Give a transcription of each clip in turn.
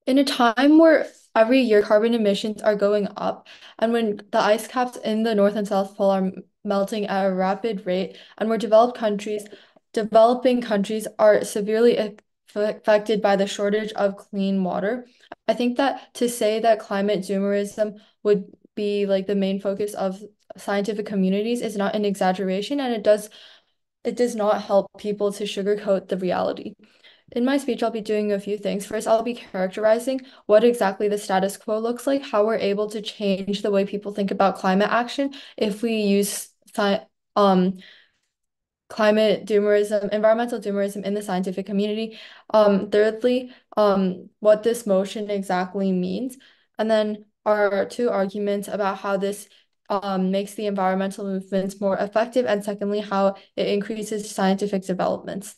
In a time where every year carbon emissions are going up, and when the ice caps in the North and South Pole are melting at a rapid rate, and where developing countries are severely affected by the shortage of clean water, I think that to say that climate doomerism would be like the main focus of scientific communities is not an exaggeration, and it does not help people to sugarcoat the reality. In my speech, I'll be doing a few things. First, I'll be characterizing what exactly the status quo looks like, how we're able to change the way people think about climate action if we use um, climate doomerism, environmental doomerism in the scientific community. Thirdly, what this motion exactly means. And then our two arguments about how this makes the environmental movements more effective, and secondly, how it increases scientific developments.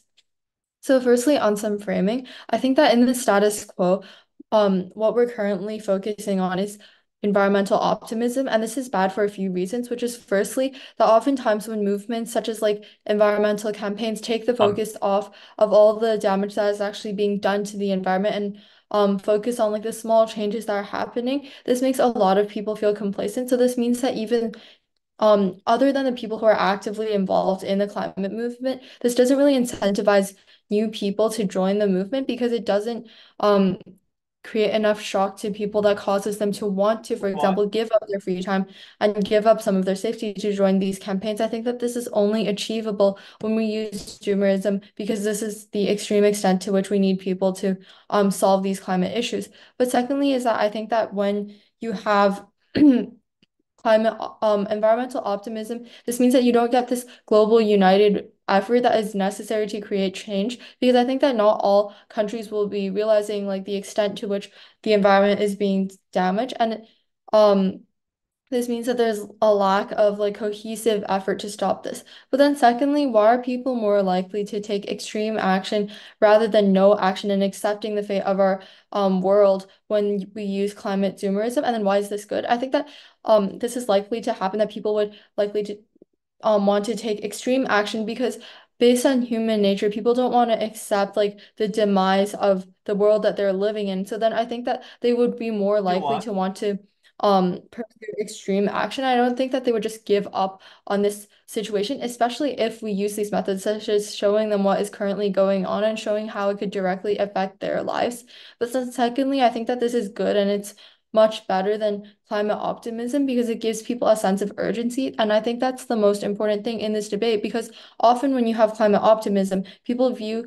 So firstly, on some framing, I think that in the status quo, what we're currently focusing on is environmental optimism, and this is bad for a few reasons, which is firstly, that oftentimes when movements such as like environmental campaigns take the Um, focus off of all the damage that is actually being done to the environment and focus on like the small changes that are happening, this makes a lot of people feel complacent. So this means that even other than the people who are actively involved in the climate movement, this doesn't really incentivize new people to join the movement because it doesn't um create enough shock to people that causes them to want to, for but example, give up their free time and give up some of their safety to join these campaigns. I think that this is only achievable when we use doomerism because this is the extreme extent to which we need people to solve these climate issues. But secondly, is that I think that when you have climate environmental optimism, this means that you don't get this global united effort that is necessary to create change, because I think that not all countries will be realizing like the extent to which the environment is being damaged, and um this means that there's a lack of like cohesive effort to stop this. But then secondly, why are people more likely to take extreme action rather than no action and accepting the fate of our world when we use climate doomerism? And then why is this good? I think that this is likely to happen, that people would likely to want to take extreme action because based on human nature, people don't want to accept like the demise of the world that they're living in. So then I think that they would be more you know likely what? to want to pursue extreme action. I don't think that they would just give up on this situation, especially if we use these methods such as showing them what is currently going on and showing how it could directly affect their lives. But then secondly, I think that this is good and it's much better than climate optimism because it gives people a sense of urgency. And I think that's the most important thing in this debate, because often when you have climate optimism, people view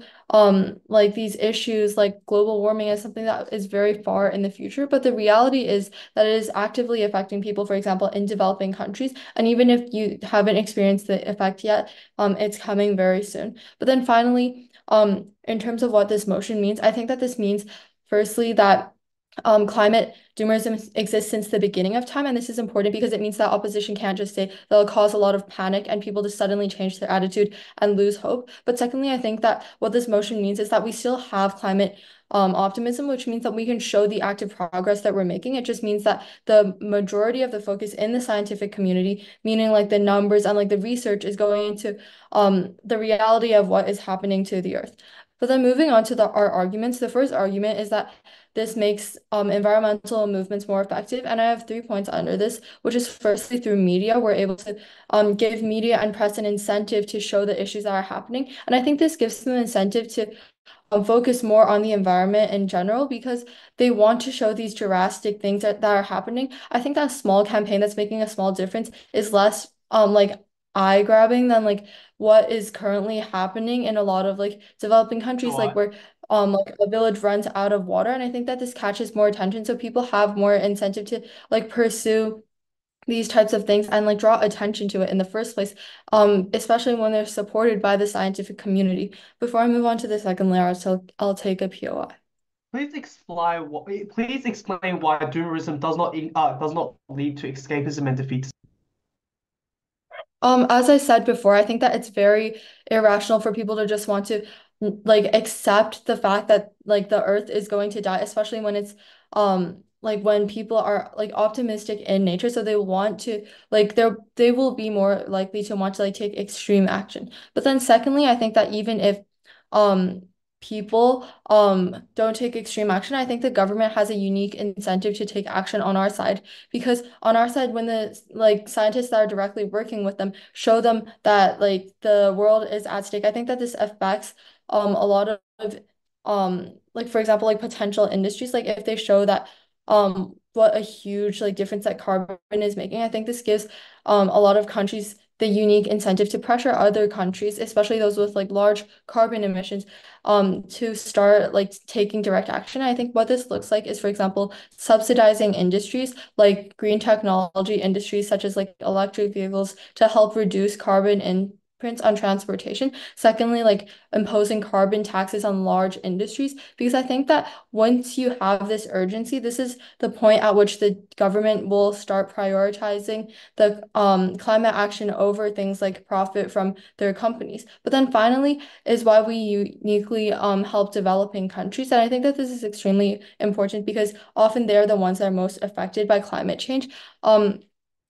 like these issues like global warming as something that is very far in the future. But the reality is that it is actively affecting people, for example, in developing countries. And even if you haven't experienced the effect yet, it's coming very soon. But then finally, in terms of what this motion means, I think that this means firstly that climate doomerism exists since the beginning of time, and this is important because it means that opposition can't just say they'll cause a lot of panic and people to suddenly change their attitude and lose hope. But secondly, I think that what this motion means is that we still have climate optimism, which means that we can show the active progress that we're making. It just means that the majority of the focus in the scientific community, meaning like the numbers and like the research, is going into the reality of what is happening to the earth. But then moving on to our arguments, the first argument is that this makes environmental movements more effective. And I have 3 points under this, which is firstly through media. We're able to give media and press an incentive to show the issues that are happening. And I think this gives them an incentive to focus more on the environment in general because they want to show these drastic things that are happening. I think that small campaign that's making a small difference is less like eye-grabbing than like what is currently happening in a lot of like developing You know countries, like what? where like a village runs out of water. And I think that this catches more attention, so people have more incentive to like pursue these types of things and like draw attention to it in the first place, especially when they're supported by the scientific community. Before I move on to the second layer, I'll take a POI. Please explain why doomerism does not lead to escapism and defeat. As I said before, I think that it's very irrational for people to just want to like accept the fact that like the earth is going to die, especially when it's like when people are like optimistic in nature. So they want to like they will be more likely to want to like take extreme action. But then secondly, I think that even if um people don't take extreme action, I think the government has a unique incentive to take action on our side because on our side when the like scientists that are directly working with them show them that like the world is at stake, I think that this affects a lot of like for example like potential industries like if they show that what a huge like difference that carbon is making, I think this gives a lot of countries the unique incentive to pressure other countries, especially those with like large carbon emissions, to start like taking direct action. I think what this looks like is, for example, subsidizing industries like green technology industries such as like electric vehicles to help reduce carbon imprints on transportation. Secondly, like imposing carbon taxes on large industries, because I think that once you have this urgency, this is the point at which the government will start prioritizing the climate action over things like profit from their companies. But then finally is why we uniquely help developing countries. And I think that this is extremely important because often they're the ones that are most affected by climate change. Um,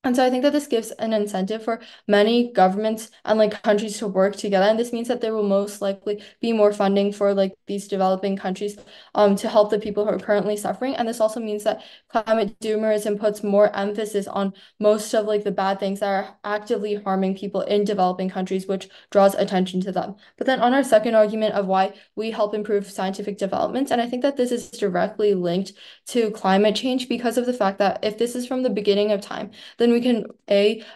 and so I think that this gives an incentive for many governments and like countries to work together. And this means that there will most likely be more funding for like these developing countries to help the people who are currently suffering. And this also means that climate doomerism puts more emphasis on most of like the bad things that are actively harming people in developing countries, which draws attention to them. But then on our second argument of why we help improve scientific developments, and I think that this is directly linked to climate change because of the fact that if this is from the beginning of time, then we can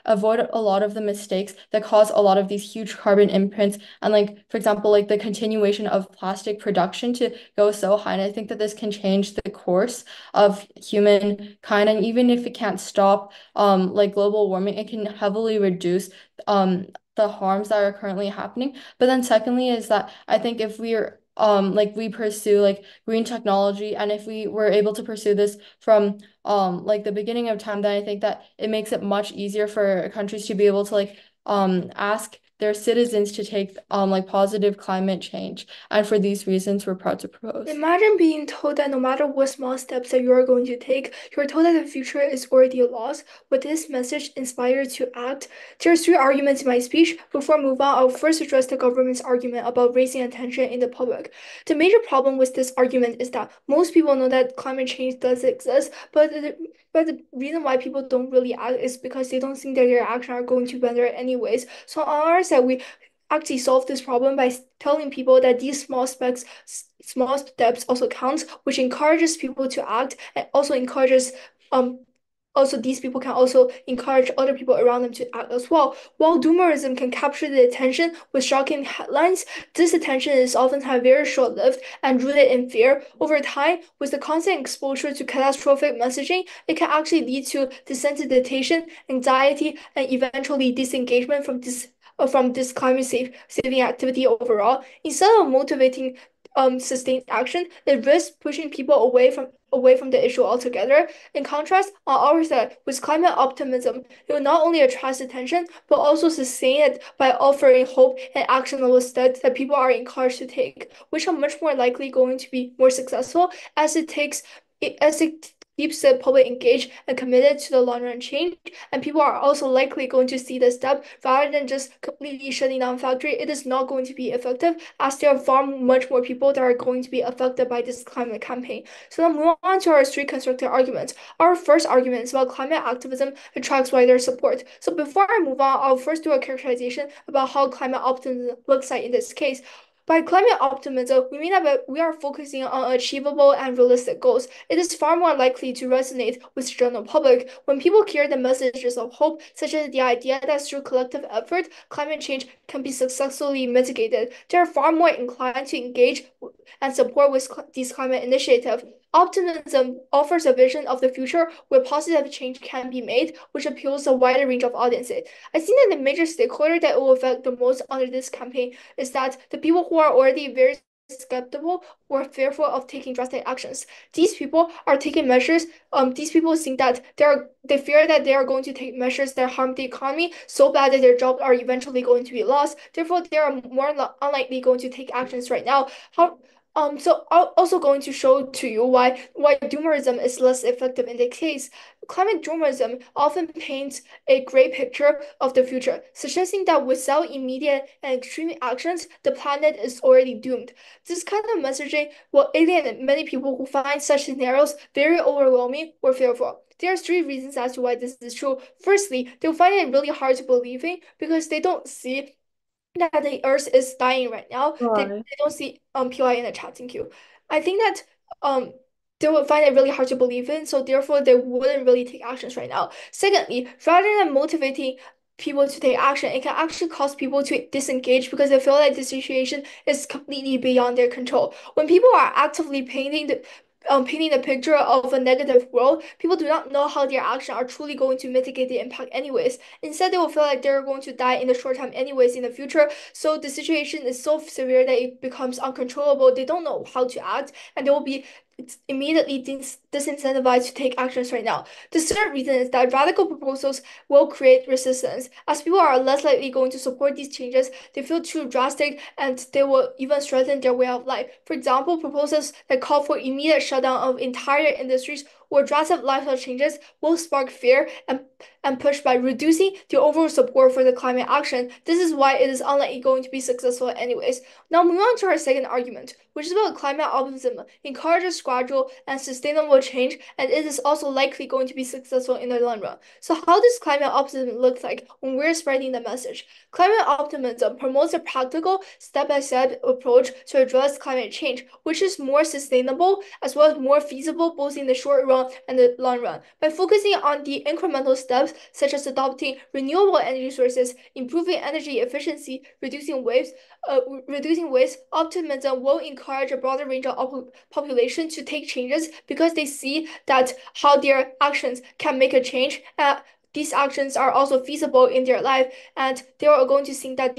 avoid a lot of the mistakes that cause a lot of these huge carbon imprints and like for example like the continuation of plastic production to go so high. And I think that this can change the course of humankind, and even if it can't stop like global warming, it can heavily reduce the harms that are currently happening. But then secondly is that I think if we're like we pursue like green technology, and if we were able to pursue this from like the beginning of time, then I think that it makes it much easier for countries to be able to like ask their citizens to take like positive climate change. And for these reasons, we're proud to propose. Imagine being told that no matter what small steps that you are going to take, you're told that the future is already lost. Would this message inspire you to act? There are three arguments in my speech. Before I move on, I'll first address the government's argument about raising attention in the public. The major problem with this argument is that most people know that climate change does exist, but the reason why people don't really act is because they don't think that their actions are going to matter anyways. So on our side, we actually solve this problem by telling people that these small steps also count, which encourages people to act and also encourages also these people can also encourage other people around them to act as well. While doomerism can capture the attention with shocking headlines, this attention is oftentimes very short-lived and rooted in fear. Over time, with the constant exposure to catastrophic messaging, it can actually lead to desensitization, anxiety, and eventually disengagement from this saving activity overall. Instead of motivating sustained action, it risks pushing people away from the issue altogether. In contrast, on our side, with climate optimism, it will not only attract attention, but also sustain it by offering hope and actionable steps that people are encouraged to take, which are much more likely going to be more successful as it keeps the public engaged and committed to the long run change. And people are also likely going to see the step rather than just completely shutting down factory. It is not going to be effective as there are far much more people that are going to be affected by this climate campaign. So now move on to our three constructed arguments. Our first argument is about climate activism attracts wider support. So before I move on, I'll first do a characterization about how climate optimism looks like in this case. By climate optimism, we mean that we are focusing on achievable and realistic goals. It is far more likely to resonate with the general public when people hear the messages of hope, such as the idea that through collective effort, climate change can be successfully mitigated. They are far more inclined to engage and support with these climate initiatives. Optimism offers a vision of the future where positive change can be made, which appeals to a wider range of audiences. I think that the major stakeholder that will affect the most under this campaign is that the people who are already very skeptical or fearful of taking drastic actions. These people are taking measures. These people think that they fear that they are going to take measures that harm the economy so bad that their jobs are eventually going to be lost. Therefore, they are more unlikely going to take actions right now. So I'm also going to show to you why doomerism is less effective in this case. Climate doomerism often paints a gray picture of the future, suggesting that without immediate and extreme actions, the planet is already doomed. This kind of messaging will alienate many people who find such scenarios very overwhelming or fearful. There are three reasons as to why this is true. Firstly, they'll find it really hard to believe in because they don't see that the Earth is dying right now. They don't see PI in the chat. Thank you. I think that they would find it really hard to believe in, so therefore they wouldn't really take actions right now. Secondly, rather than motivating people to take action, it can actually cause people to disengage because they feel like the situation is completely beyond their control. When people are actively painting the picture of a negative world, people do not know how their actions are truly going to mitigate the impact anyways. Instead, they will feel like they're going to die in the short time anyways in the future. So the situation is so severe that it becomes uncontrollable. They don't know how to act, and they will be immediately disincentivized to take actions right now. The third reason is that radical proposals will create resistance. As people are less likely going to support these changes, they feel too drastic and they will even threaten their way of life. For example, proposals that call for immediate shutdown of entire industries or drastic lifestyle changes will spark fear and push by reducing the overall support for the climate action. This is why it is unlikely going to be successful anyways. Now moving on to our second argument, which is about climate optimism encourages gradual and sustainable change, and it is also likely going to be successful in the long run. So how does climate optimism look like when we're spreading the message? Climate optimism promotes a practical, step-by-step approach to address climate change, which is more sustainable as well as more feasible both in the short run and the long run. By focusing on the incremental steps, such as adopting renewable energy sources, improving energy efficiency, reducing waste, optimism will encourage a broader range of population to take changes because they see that how their actions can make a change. These actions are also feasible in their life, and they are going to think that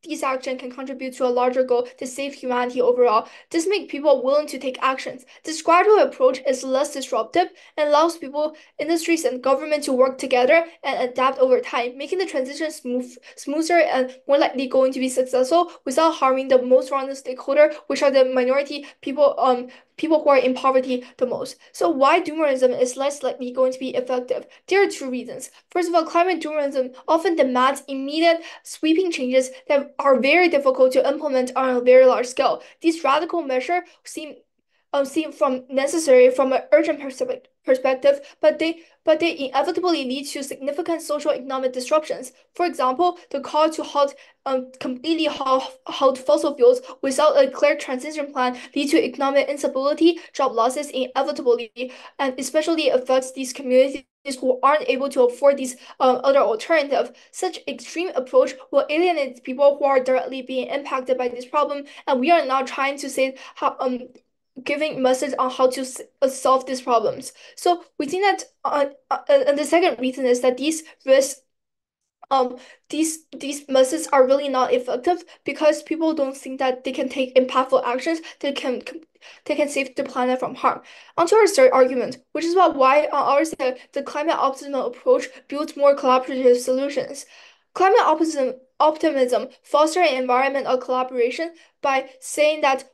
these actions can contribute to a larger goal to save humanity overall. This makes people willing to take actions. This gradual approach is less disruptive and allows people, industries, and government to work together and adapt over time, making the transition smoother and more likely going to be successful without harming the most vulnerable stakeholder, which are the minority people who are in poverty the most. So why doomerism is less likely going to be effective? There are two reasons. First of all, climate doomerism often demands immediate sweeping changes that are very difficult to implement on a very large scale. These radical measures seem from necessary from an urgent perspective, but they inevitably lead to significant social economic disruptions. For example, the call to completely halt fossil fuels without a clear transition plan lead to economic instability, job losses inevitably, and especially affects these communities who aren't able to afford these other alternatives. Such extreme approach will alienate people who are directly being impacted by this problem, and we are now trying to say how giving message on how to solve these problems. So we think that and the second reason is that these risks these messages are really not effective because people don't think that they can take impactful actions they can save the planet from harm. Onto our third argument, which is about why on our side the climate optimism approach builds more collaborative solutions. Climate optimism fosters an environment of collaboration by saying that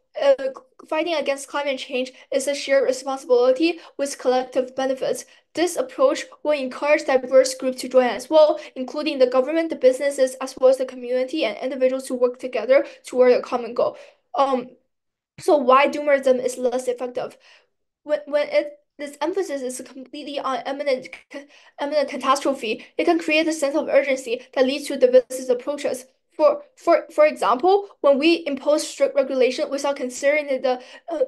fighting against climate change is a shared responsibility with collective benefits. This approach will encourage diverse groups to join as well, including the government, the businesses, as well as the community and individuals to work together toward a common goal. So why doomerism is less effective? When this emphasis is completely on imminent catastrophe, it can create a sense of urgency that leads to divisive approaches. For example, when we impose strict regulation without considering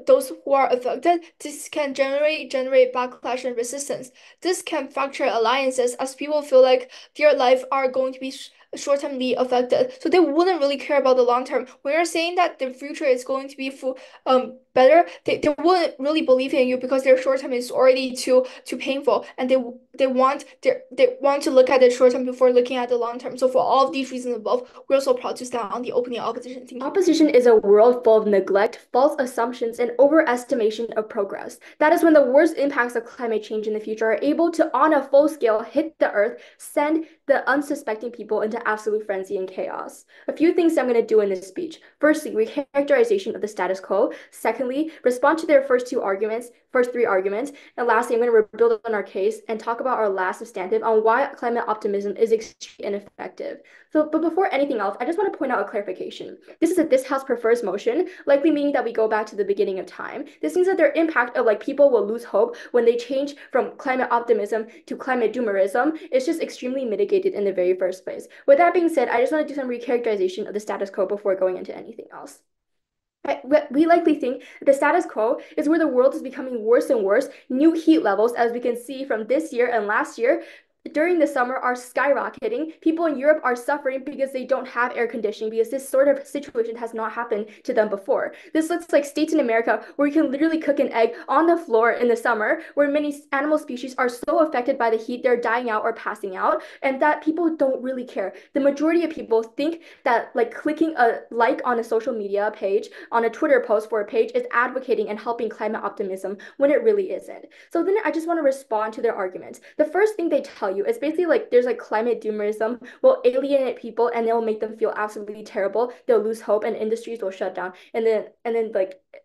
those who are affected, this can generate backlash and resistance. This can fracture alliances as people feel like their life are going to be short-termly affected, so they wouldn't really care about the long term. When you're saying that the future is going to be better, they wouldn't really believe in you because their short term is already too painful, and they want to look at the short term before looking at the long term. So for all of these reasons above, we're so proud to stand on the opening opposition. Thank you. Opposition is a world full of neglect, false assumptions, and overestimation of progress. That is when the worst impacts of climate change in the future are able to, on a full scale, hit the earth, send the unsuspecting people into absolute frenzy and chaos. A few things I'm going to do in this speech. Firstly, recharacterization of the status quo. Secondly, respond to their first three arguments. And lastly, I'm going to rebuild on our case and talk about our last substantive on why climate optimism is extremely ineffective. But before anything else, I just want to point out a clarification. This is a this house prefers motion, likely meaning that we go back to the beginning of time. This means that their impact of people will lose hope when they change from climate optimism to climate doomerism is just extremely mitigated in the very first place. With that being said, I just want to do some recharacterization of the status quo before going into anything else. We likely think the status quo is where the world is becoming worse and worse. New heat levels, as we can see from this year and last year, during the summer are skyrocketing. People in Europe are suffering because they don't have air conditioning, because this sort of situation has not happened to them before. This looks like states in America where you can literally cook an egg on the floor in the summer, where many animal species are so affected by the heat they're dying out or passing out, and that people don't really care. The majority of people think that clicking a like on a social media page, on a Twitter post for a page, is advocating and helping climate optimism when it really isn't. So then I just want to respond to their arguments. The first thing they tell you is basically there's climate doomerism will alienate people and they'll make them feel absolutely terrible. They'll lose hope and industries will shut down, and then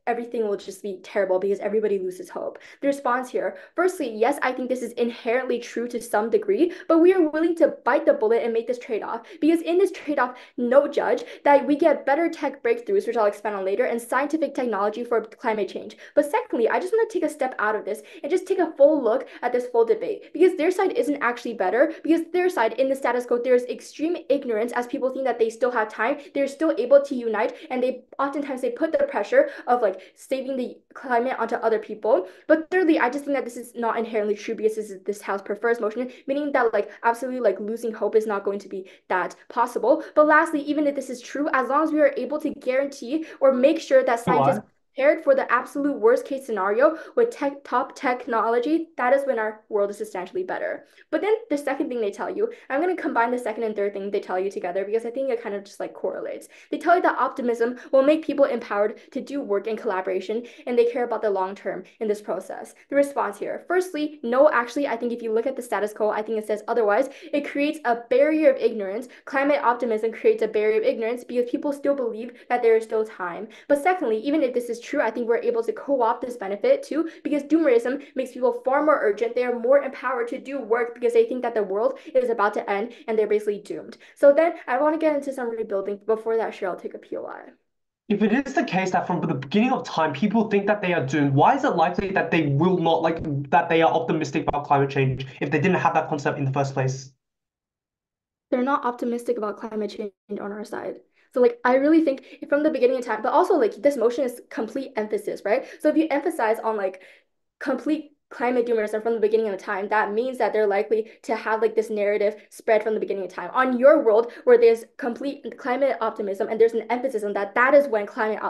everything will just be terrible because everybody loses hope. The response here, firstly, yes, I think this is inherently true to some degree, but we are willing to bite the bullet and make this trade-off, because in this trade-off, no judge, that we get better tech breakthroughs, which I'll expand on later, and scientific technology for climate change. But secondly, I just want to take a step out of this and just take a full look at this full debate, because their side isn't actually better, because their side in the status quo, there's extreme ignorance as people think that they still have time, they're still able to unite, and they oftentimes put the pressure of saving the climate onto other people. But thirdly, I just think that this is not inherently true, because this house prefers motion, meaning that absolutely losing hope is not going to be that possible. But lastly, even if this is true, as long as we are able to guarantee or make sure that scientists prepared for the absolute worst case scenario with top technology, that is when our world is substantially better. But then the second thing they tell you, I'm going to combine the second and third thing they tell you together, because I think it kind of just correlates. They tell you that optimism will make people empowered to do work in collaboration, and they care about the long term in this process. The response here, firstly, no, actually, I think if you look at the status quo, I think it says otherwise. It creates a barrier of ignorance. Climate optimism creates a barrier of ignorance because people still believe that there is still time. But secondly, even if this is true, I think we're able to co-opt this benefit too, because doomerism makes people far more urgent. They are more empowered to do work because they think that the world is about to end and they're basically doomed. So then I want to get into some rebuilding. Before that, Cheryl, take a POI. If it is the case that from the beginning of time, people think that they are doomed, why is it likely that they will not, that they are optimistic about climate change if they didn't have that concept in the first place? They're not optimistic about climate change on our side. So I really think from the beginning of time, but also this motion is complete emphasis, right? So if you emphasize on complete climate doomerism from the beginning of time, that means that they're likely to have this narrative spread from the beginning of time. On your world, where there's complete climate optimism and there's an emphasis on that, that is when climate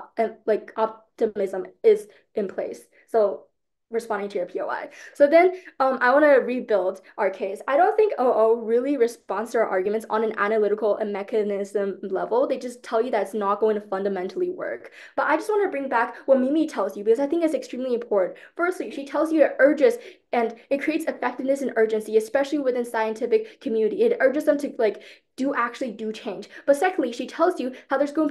optimism is in place. So responding to your POI. So then I want to rebuild our case. I don't think OO really responds to our arguments on an analytical and mechanism level. They just tell you that it's not going to fundamentally work. But I just want to bring back what Mimi tells you, because I think it's extremely important. Firstly, she tells you it urges and it creates effectiveness and urgency, especially within scientific community. It urges them to actually do change. But secondly, she tells you how there's going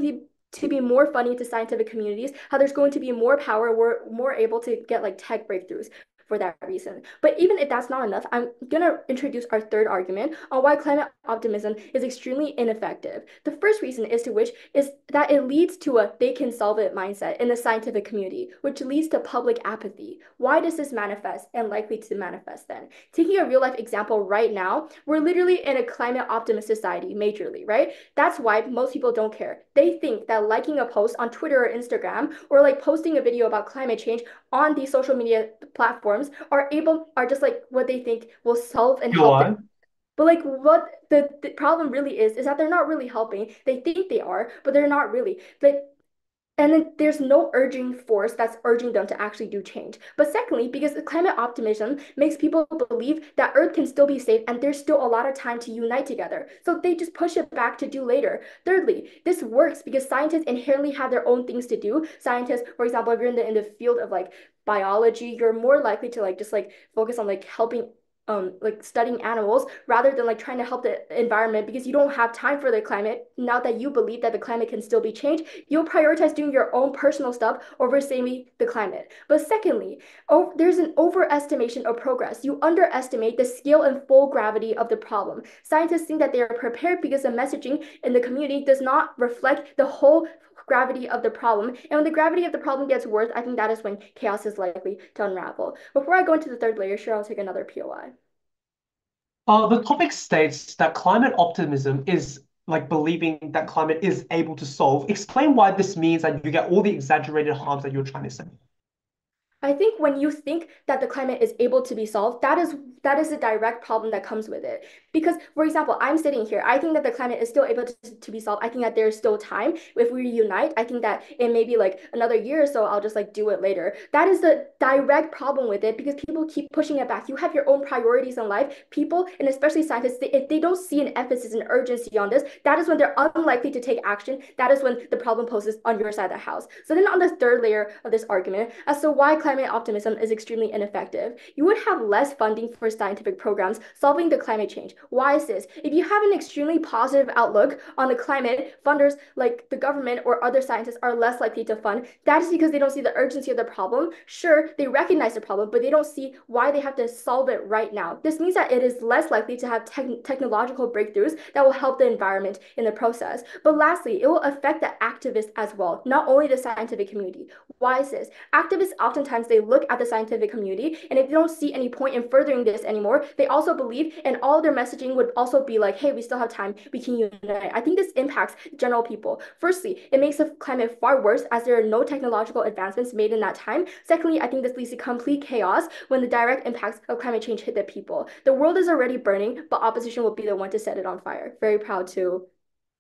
to be more funding to scientific communities, how there's going to be more power, we're more able to get tech breakthroughs for that reason. But even if that's not enough, I'm gonna introduce our third argument on why climate optimism is extremely ineffective. The first reason is that it leads to a they can solve it mindset in the scientific community, which leads to public apathy. Why does this manifest and likely to manifest then? Taking a real life example right now, we're literally in a climate optimist society majorly, right? That's why most people don't care. They think that liking a post on Twitter or Instagram, or posting a video about climate change on these social media platforms are just what they think will solve and help them. But what the problem really is that they're not really helping. They think they are, but they're not really. And then there's no urging force that's urging them to actually do change. But secondly, because climate optimism makes people believe that Earth can still be safe and there's still a lot of time to unite together. So they just push it back to do later. Thirdly, this works because scientists inherently have their own things to do. Scientists, for example, if you're in the field of biology, you're more likely to just focus on helping like studying animals rather than like trying to help the environment because you don't have time for the climate. Now that you believe that the climate can still be changed, you'll prioritize doing your own personal stuff over saving the climate. But secondly, there's an overestimation of progress. You underestimate the scale and full gravity of the problem. Scientists think that they are prepared because the messaging in the community does not reflect the whole gravity of the problem. And when the gravity of the problem gets worse, I think that is when chaos is likely to unravel. Before I go into the third layer, sure, I'll take another POI. The topic states that climate optimism is like believing that climate is able to solve. Explain why this means that you get all the exaggerated harms that you're trying to say. I think when you think that the climate is able to be solved, that is a direct problem that comes with it. Because, for example, I'm sitting here. I think that the climate is still able to be solved. I think that there's still time. If we unite, I think that in maybe like another year or so, I'll just like do it later. That is the direct problem with it because people keep pushing it back. You have your own priorities in life. People, and especially scientists, if they don't see an emphasis and urgency on this, that is when they're unlikely to take action. That is when the problem poses on your side of the house. So then on the third layer of this argument, as to why climate optimism is extremely ineffective, you would have less funding for scientific programs solving the climate change. Why is this? If you have an extremely positive outlook on the climate, funders like the government or other scientists are less likely to fund. That is because they don't see the urgency of the problem. Sure, they recognize the problem, but they don't see why they have to solve it right now. This means that it is less likely to have technological breakthroughs that will help the environment in the process. But lastly, it will affect the activists as well, not only the scientific community. Why is this? Activists oftentimes they look at the scientific community, and if they don't see any point in furthering this anymore, they also believe, and all their messaging would also be like, hey, we still have time, we can unite. I think this impacts general people. Firstly, it makes the climate far worse as there are no technological advancements made in that time. Secondly, I think this leads to complete chaos when the direct impacts of climate change hit the people. The world is already burning, but opposition will be the one to set it on fire. Very proud to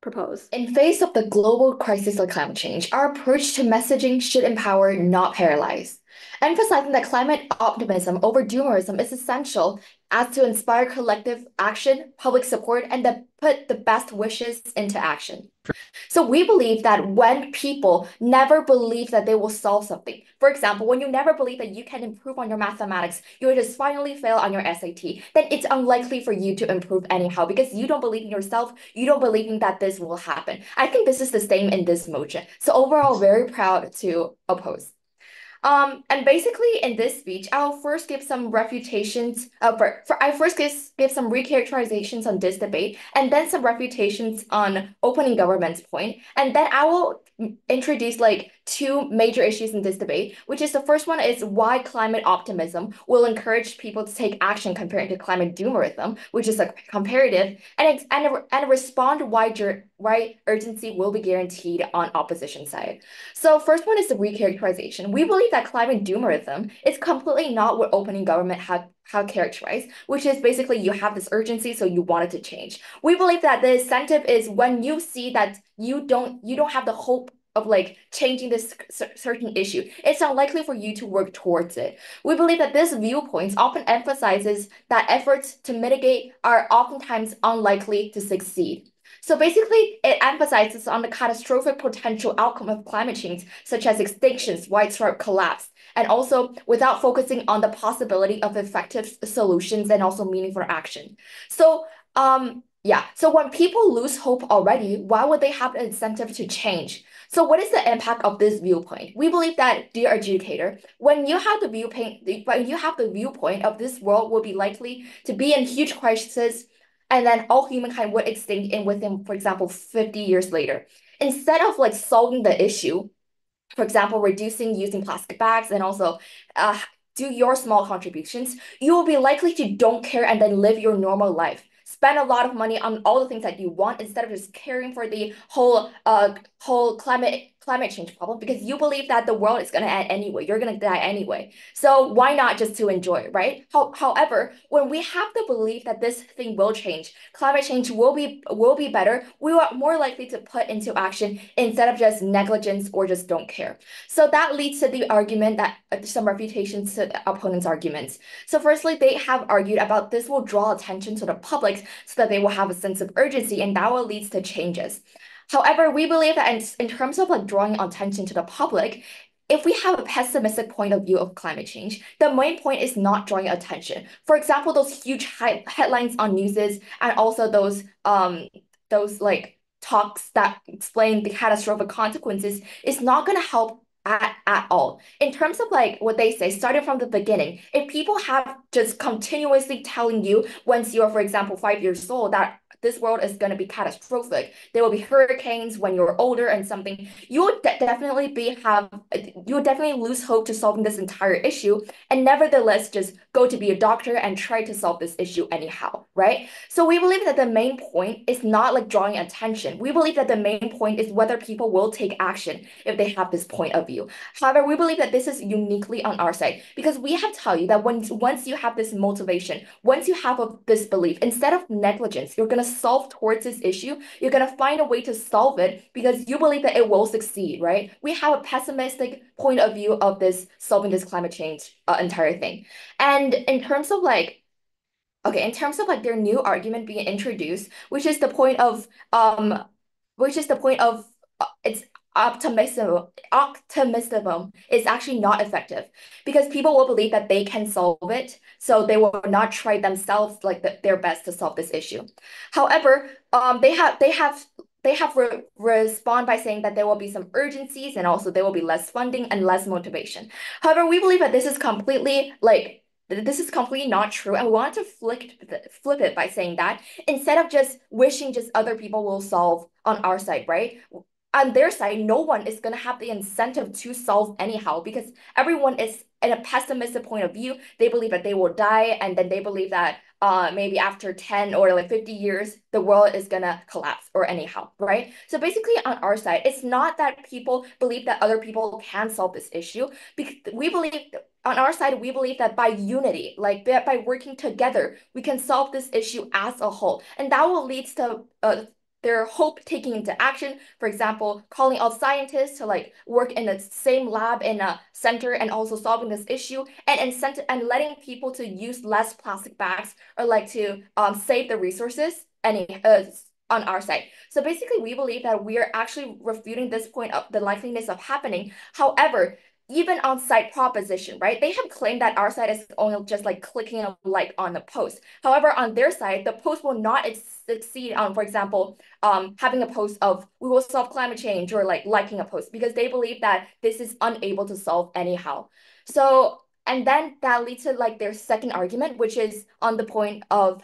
propose. In face of the global crisis of climate change, our approach to messaging should empower, not paralyze. Emphasizing that climate optimism over doomerism is essential as to inspire collective action, public support, and to put the best wishes into action. So we believe that when people never believe that they will solve something, for example, when you never believe that you can improve on your mathematics, you will just finally fail on your SAT, then it's unlikely for you to improve anyhow because you don't believe in yourself, you don't believe in that this will happen. I think this is the same in this motion. So overall, very proud to oppose. And basically in this speech, I'll first give some refutations. I first give some recharacterizations on this debate, and then some refutations on opening government's point, and then I will introduce like two major issues in this debate, which is the first one is why climate optimism will encourage people to take action compared to climate doomerism, which is a comparative, and respond why urgency will be guaranteed on opposition side. So first one is the recharacterization. We believe that climate doomerism is completely not what opening government have characterized, which is basically you have this urgency, so you want it to change. We believe that the incentive is when you see that you don't have the hope of like changing this certain issue, it's unlikely for you to work towards it. We believe that this viewpoint often emphasizes that efforts to mitigate are oftentimes unlikely to succeed. So basically, it emphasizes on the catastrophic potential outcome of climate change, such as extinctions, widespread collapse, and also without focusing on the possibility of effective solutions and also meaningful action. So, so when people lose hope already, why would they have an incentive to change? So what is the impact of this viewpoint? We believe that, dear educator, when you have the viewpoint of this world will be likely to be in huge crisis, and then all humankind would extinct within, for example, 50 years later. Instead of like solving the issue, for example, reducing using plastic bags and also do your small contributions, you will be likely to don't care and then live your normal life. Spend a lot of money on all the things that you want instead of just caring for the whole climate change problem because you believe that the world is going to end anyway. You're going to die anyway. So why not just to enjoy, right? However, when we have the belief that this thing will change, climate change will be better, we are more likely to put into action instead of just negligence or just don't care. So that leads to the argument that some refutations to the opponent's arguments. So firstly, they have argued about this will draw attention to the public so that they will have a sense of urgency and that will lead to changes. However, we believe that in terms of like drawing attention to the public, if we have a pessimistic point of view of climate change, the main point is not drawing attention. For example, those huge headlines on newses and also those like talks that explain the catastrophic consequences is not going to help at all. In terms of like what they say, starting from the beginning, if people have just continuously telling you once you're, for example, 5 years old, that this world is going to be catastrophic. There will be hurricanes when you're older and something. You would definitely lose hope to solving this entire issue, and nevertheless just go to be a doctor and try to solve this issue anyhow, right? So we believe that the main point is not like drawing attention. We believe that the main point is whether people will take action if they have this point of view. However, we believe that this is uniquely on our side because we have tell you that once you have this motivation, once you have this belief, instead of negligence, you're gonna solve towards this issue. You're gonna find a way to solve it because you believe that it will succeed, right? We have a pessimistic point of view of this solving this climate change entire thing. And in terms of like their new argument being introduced, it's optimism is actually not effective because people will believe that they can solve it, so they will not try themselves like their best to solve this issue. However, they have respond by saying that there will be some urgencies and also there will be less funding and less motivation. However, we believe that this is completely not true, and we want to flip it by saying that instead of just wishing just other people will solve on our side, right? On their side, no one is going to have the incentive to solve anyhow because everyone is in a pessimistic point of view. They believe that they will die, and then they believe that maybe after 10 or like 50 years, the world is going to collapse or anyhow, right? So basically on our side, it's not that people believe that other people can solve this issue because on our side, we believe that by unity, like by working together, we can solve this issue as a whole. And that will lead to their hope taking into action. For example, calling out scientists to like work in the same lab in a center and also solving this issue and letting people to use less plastic bags or like to save the resources on our side. So basically, we believe that we are actually refuting this point of the likeliness of happening. However, even on site proposition, right? They have claimed that our side is only just like clicking a like on the post. However, on their side, the post will not succeed on, for example, having a post of we will solve climate change or like liking a post because they believe that this is unable to solve anyhow. So, and then that leads to like their second argument, which is on the point of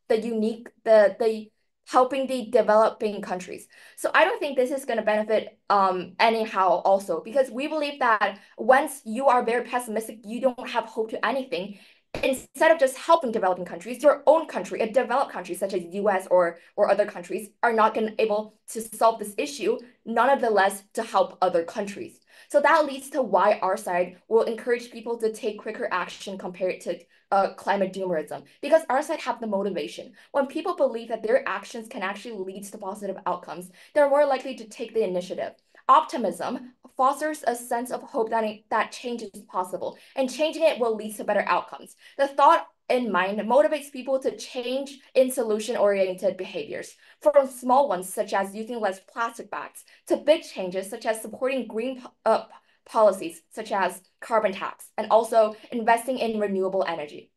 the helping the developing countries. So I don't think this is going to benefit anyhow also because we believe that once you are very pessimistic, you don't have hope to anything. Instead of just helping developing countries, your own country, a developed country such as US or other countries are not going to able to solve this issue, nonetheless to help other countries. So that leads to why our side will encourage people to take quicker action compared to climate doomerism, because our side have the motivation. When people believe that their actions can actually lead to positive outcomes, they're more likely to take the initiative. Optimism fosters a sense of hope that change is possible, and changing it will lead to better outcomes. The thought in mind motivates people to change in solution-oriented behaviors, from small ones such as using less plastic bags to big changes such as supporting green policies such as carbon tax and also investing in renewable energy.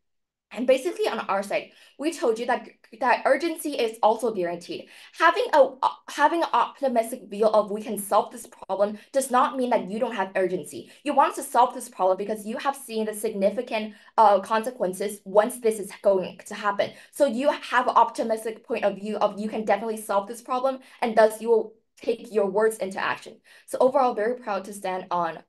And basically on our side, we told you that urgency is also guaranteed. Having an optimistic view of we can solve this problem does not mean that you don't have urgency. You want to solve this problem because you have seen the significant consequences once this is going to happen. So you have an optimistic point of view of you can definitely solve this problem, and thus you will take your words into action. So overall, very proud to stand on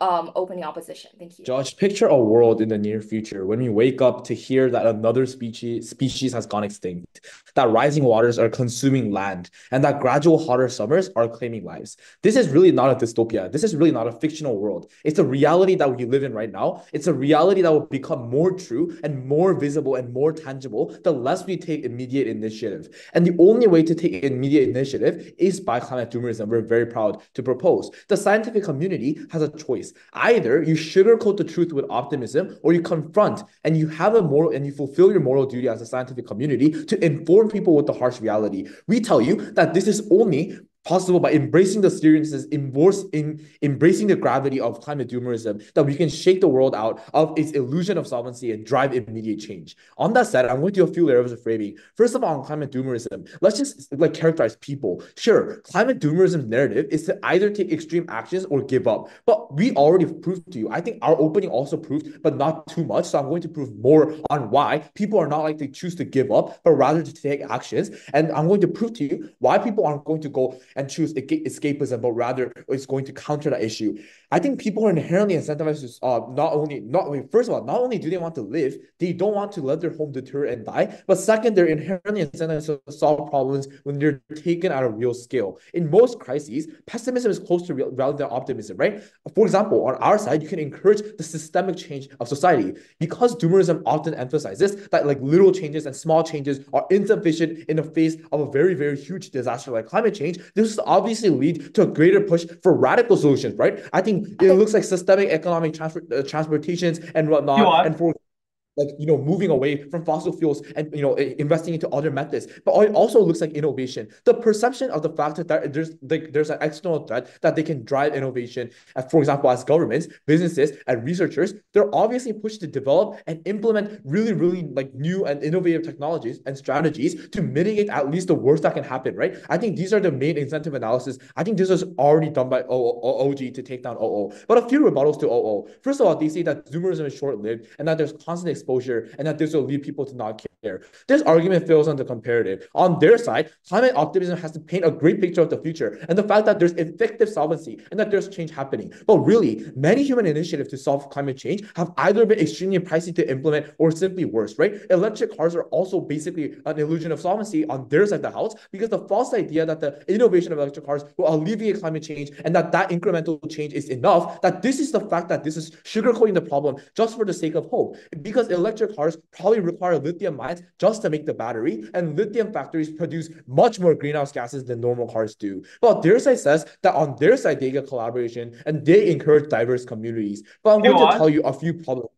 opening opposition. Thank you. Josh, picture a world in the near future when we wake up to hear that another species has gone extinct, that rising waters are consuming land, and that gradual hotter summers are claiming lives. This is really not a dystopia. This is really not a fictional world. It's a reality that we live in right now. It's a reality that will become more true and more visible and more tangible the less we take immediate initiative. And the only way to take immediate initiative is by climate doomerism. We're very proud to propose. The scientific community has a choice. Either you sugarcoat the truth with optimism, or you confront and you have a moral and you fulfill your moral duty as a scientific community to inform people with the harsh reality. We tell you that this is only possible by embracing the seriousness, embracing the gravity of climate doomerism, that we can shake the world out of its illusion of solvency and drive immediate change. On that said, I'm going to do a few layers of framing. First of all, on climate doomerism, let's just like characterize people. Sure, climate doomerism's narrative is to either take extreme actions or give up. But we already proved to you. I think our opening also proved, but not too much. So I'm going to prove more on why people are not like to choose to give up, but rather to take actions. And I'm going to prove to you why people aren't going to go and choose escapism, but rather it's going to counter that issue. I think people are inherently incentivized to first of all, not only do they want to live, they don't want to let their home deteriorate and die, but second, they're inherently incentivized to solve problems when they're taken at a real scale. In most crises, pessimism is close to rather than optimism, right? For example, on our side, you can encourage the systemic change of society. Because doomerism often emphasizes that like little changes and small changes are insufficient in the face of a very, very huge disaster like climate change, this will obviously lead to a greater push for radical solutions, right? I think it looks like systemic economic transportations and whatnot, and for like, moving away from fossil fuels and, investing into other methods. But it also looks like innovation. The perception of the fact that there's an external threat that they can drive innovation. For example, as governments, businesses, and researchers, they're obviously pushed to develop and implement really, really like new and innovative technologies and strategies to mitigate at least the worst that can happen, right? I think these are the main incentive analysis. I think this was already done by OG to take down OO. But a few rebuttals to OO. First of all, they say that doomerism is short-lived and that there's constant exposure and that this will lead people to not care. This argument fails on the comparative. On their side, climate optimism has to paint a great picture of the future and the fact that there's effective solvency and that there's change happening. But really, many human initiatives to solve climate change have either been extremely pricey to implement or simply worse, right? Electric cars are also basically an illusion of solvency on their side of the house because the false idea that the innovation of electric cars will alleviate climate change and that incremental change is enough, that this is the fact that this is sugarcoating the problem just for the sake of hope. Because electric cars probably require lithium mines just to make the battery, and lithium factories produce much more greenhouse gases than normal cars do. But their side says that on their side, they get collaboration and they encourage diverse communities. But I'm going to tell you a few problems.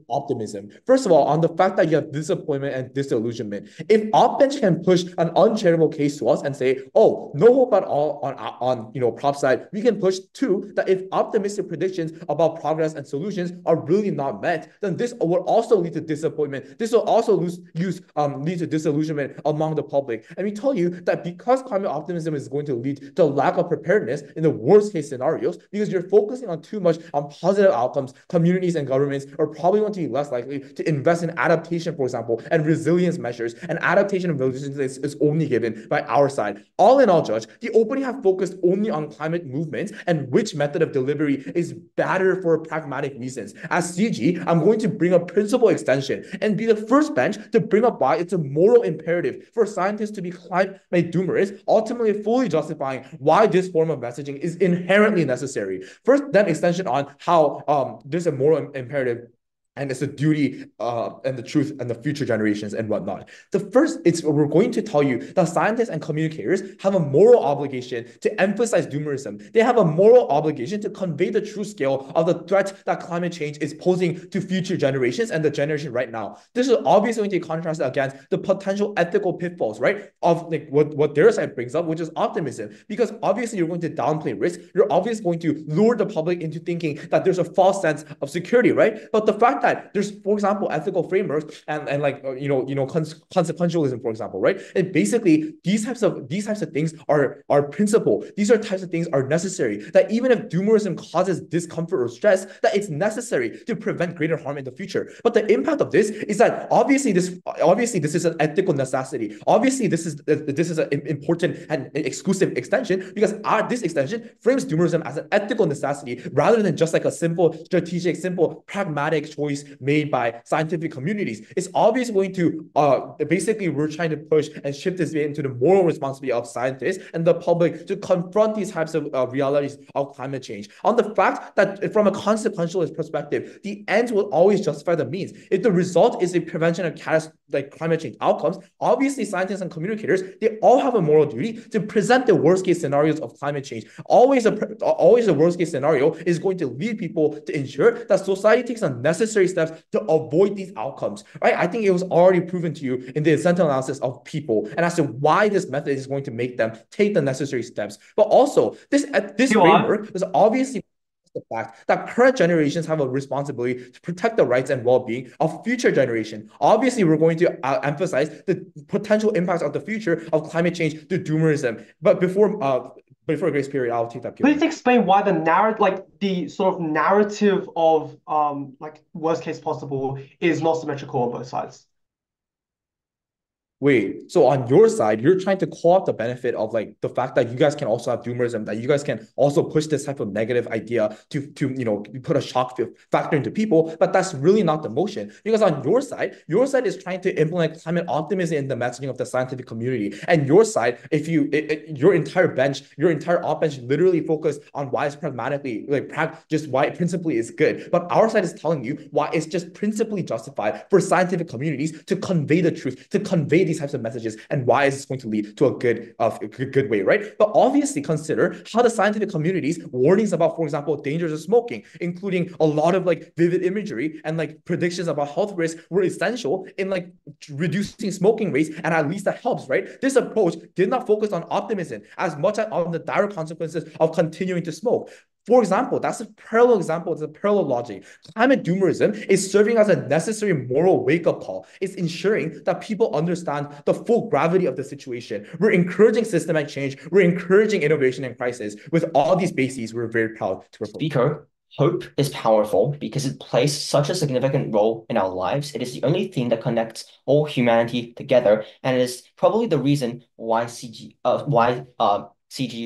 Optimism. First of all, on the fact that you have disappointment and disillusionment. If OpBench can push an uncharitable case to us and say, oh, no hope at all on prop side, we can push too that if optimistic predictions about progress and solutions are really not met, then this will also lead to disappointment. This will also lead to disillusionment among the public. And we tell you that because climate optimism is going to lead to lack of preparedness in the worst case scenarios, because you're focusing on too much on positive outcomes, communities and governments are probably going to be less likely to invest in adaptation, for example, and resilience measures. And adaptation and resilience is only given by our side. All in all, Judge, the opening have focused only on climate movements and which method of delivery is better for pragmatic reasons. As CG, I'm going to bring a principle extension and be the first bench to bring up why it's a moral imperative for scientists to be climate doomerists, ultimately fully justifying why this form of messaging is inherently necessary. First, then extension on how there's a moral imperative and it's a duty and the truth and the future generations and whatnot. The first, we're going to tell you that scientists and communicators have a moral obligation to emphasize doomerism. They have a moral obligation to convey the true scale of the threat that climate change is posing to future generations and the generation right now. This is obviously going to be contrasted against the potential ethical pitfalls, right, of like what their side brings up, which is optimism. Because obviously you're going to downplay risk. You're obviously going to lure the public into thinking that there's a false sense of security, right? But the fact that there's, for example, ethical frameworks and like consequentialism, for example, right? And basically these types of things are principle. These are types of things are necessary. That even if doomerism causes discomfort or stress, that it's necessary to prevent greater harm in the future. But the impact of this is that obviously this is an ethical necessity. Obviously this is an important and exclusive extension because this extension frames doomerism as an ethical necessity rather than just like a simple strategic, simple pragmatic choice made by scientific communities. It's obviously going to basically we're trying to push and shift this into the moral responsibility of scientists and the public to confront these types of realities of climate change. On the fact that from a consequentialist perspective, the ends will always justify the means. If the result is a prevention of climate change outcomes, obviously scientists and communicators, they all have a moral duty to present the worst case scenarios of climate change. Always the worst case scenario is going to lead people to ensure that society takes a necessary necessary steps to avoid these outcomes, right? I think it was already proven to you in the incentive analysis of people and as to why this method is going to make them take the necessary steps. But also, this framework is obviously the fact that current generations have a responsibility to protect the rights and well-being of future generation. Obviously, we're going to emphasize the potential impacts of the future of climate change through doomerism. But before grace period, I'll take that period. Please explain why the narrative, like the sort of narrative of like worst case possible is not symmetrical on both sides. Wait, so on your side, you're trying to call out the benefit of like the fact that you guys can also have doomerism, that you guys can also push this type of negative idea to put a shock factor into people, but that's really not the motion. Because on your side is trying to implement climate optimism in the messaging of the scientific community. And your side, if your entire op bench literally focused on why it's pragmatically, just why it principally is good. But our side is telling you why it's just principally justified for scientific communities to convey the truth, to convey these types of messages, and why is this going to lead to a good way, right? But obviously consider how the scientific community's warnings about, for example, dangers of smoking, including a lot of like vivid imagery and like predictions about health risks, were essential in like reducing smoking rates, and at least that helps, right? This approach did not focus on optimism as much as on the dire consequences of continuing to smoke. For example, that's a parallel example. It's a parallel logic. Climate doomerism is serving as a necessary moral wake-up call. It's ensuring that people understand the full gravity of the situation. We're encouraging systematic change. We're encouraging innovation and crisis. With all these bases, we're very proud to propose. Speaker, hope is powerful because it plays such a significant role in our lives. It is the only thing that connects all humanity together, and it is probably the reason why CG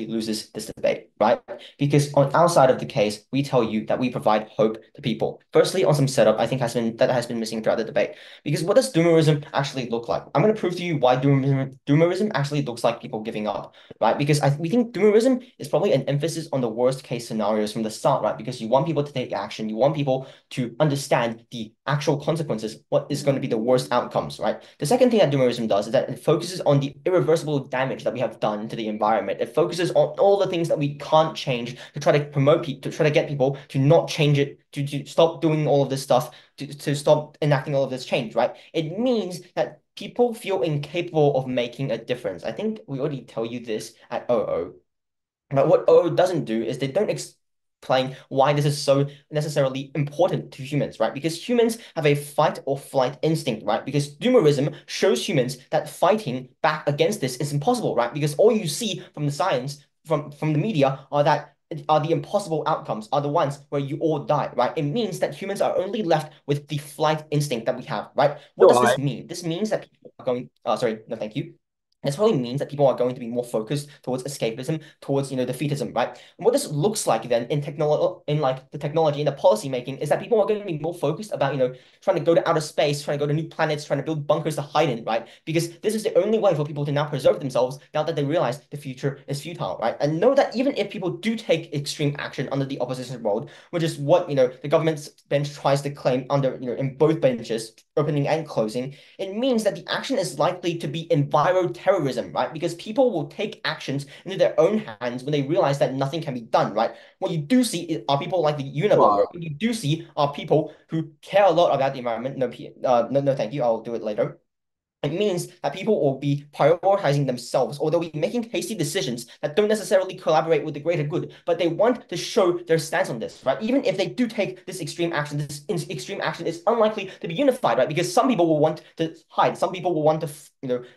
loses this debate, right? Because on our side of the case, we tell you that we provide hope to people. Firstly, on some setup, I think has been missing throughout the debate. Because what does doomerism actually look like? I'm going to prove to you why doomerism actually looks like people giving up, right? Because we think doomerism is probably an emphasis on the worst case scenarios from the start, right? Because you want people to take action, you want people to understand the actual consequences, what is going to be the worst outcomes, right? The second thing that doomerism does is that it focuses on the irreversible damage that we have done to the environment. It focuses on all the things that we can't change to try to promote people, to try to get people to not change it, to stop doing all of this stuff, to stop enacting all of this change, right? It means that people feel incapable of making a difference. I think we already tell you this at OO. But what OO doesn't do is they don't explain why this is so necessarily important to humans, right? Because humans have a fight or flight instinct, right? Because doomerism shows humans that fighting back against this is impossible, right? Because all you see from the science, from the media, are the impossible outcomes, are the ones where you all die, right? It means that humans are only left with the flight instinct that we have, right? What does this mean? This means that people are going, sorry, no, thank you. This probably means that people are going to be more focused towards escapism, towards defeatism, right? And what this looks like then in the technology and the policy making is that people are going to be more focused about trying to go to outer space, trying to go to new planets, trying to build bunkers to hide in, right? Because this is the only way for people to now preserve themselves now that they realize the future is futile, right? And know that even if people do take extreme action under the opposition mode, which is what the government's bench tries to claim under in both benches, opening and closing, it means that the action is likely to be enviro-terrorism, right? Because people will take actions into their own hands when they realize that nothing can be done, right? What you do see are people like the Unilover. What you do see are people who care a lot about the environment. No, thank you. I'll do it later. It means that people will be prioritizing themselves, or they'll be making hasty decisions that don't necessarily collaborate with the greater good, but they want to show their stance on this, right? Even if they do take this extreme action is unlikely to be unified, right? Because some people will want to hide, some people will want to,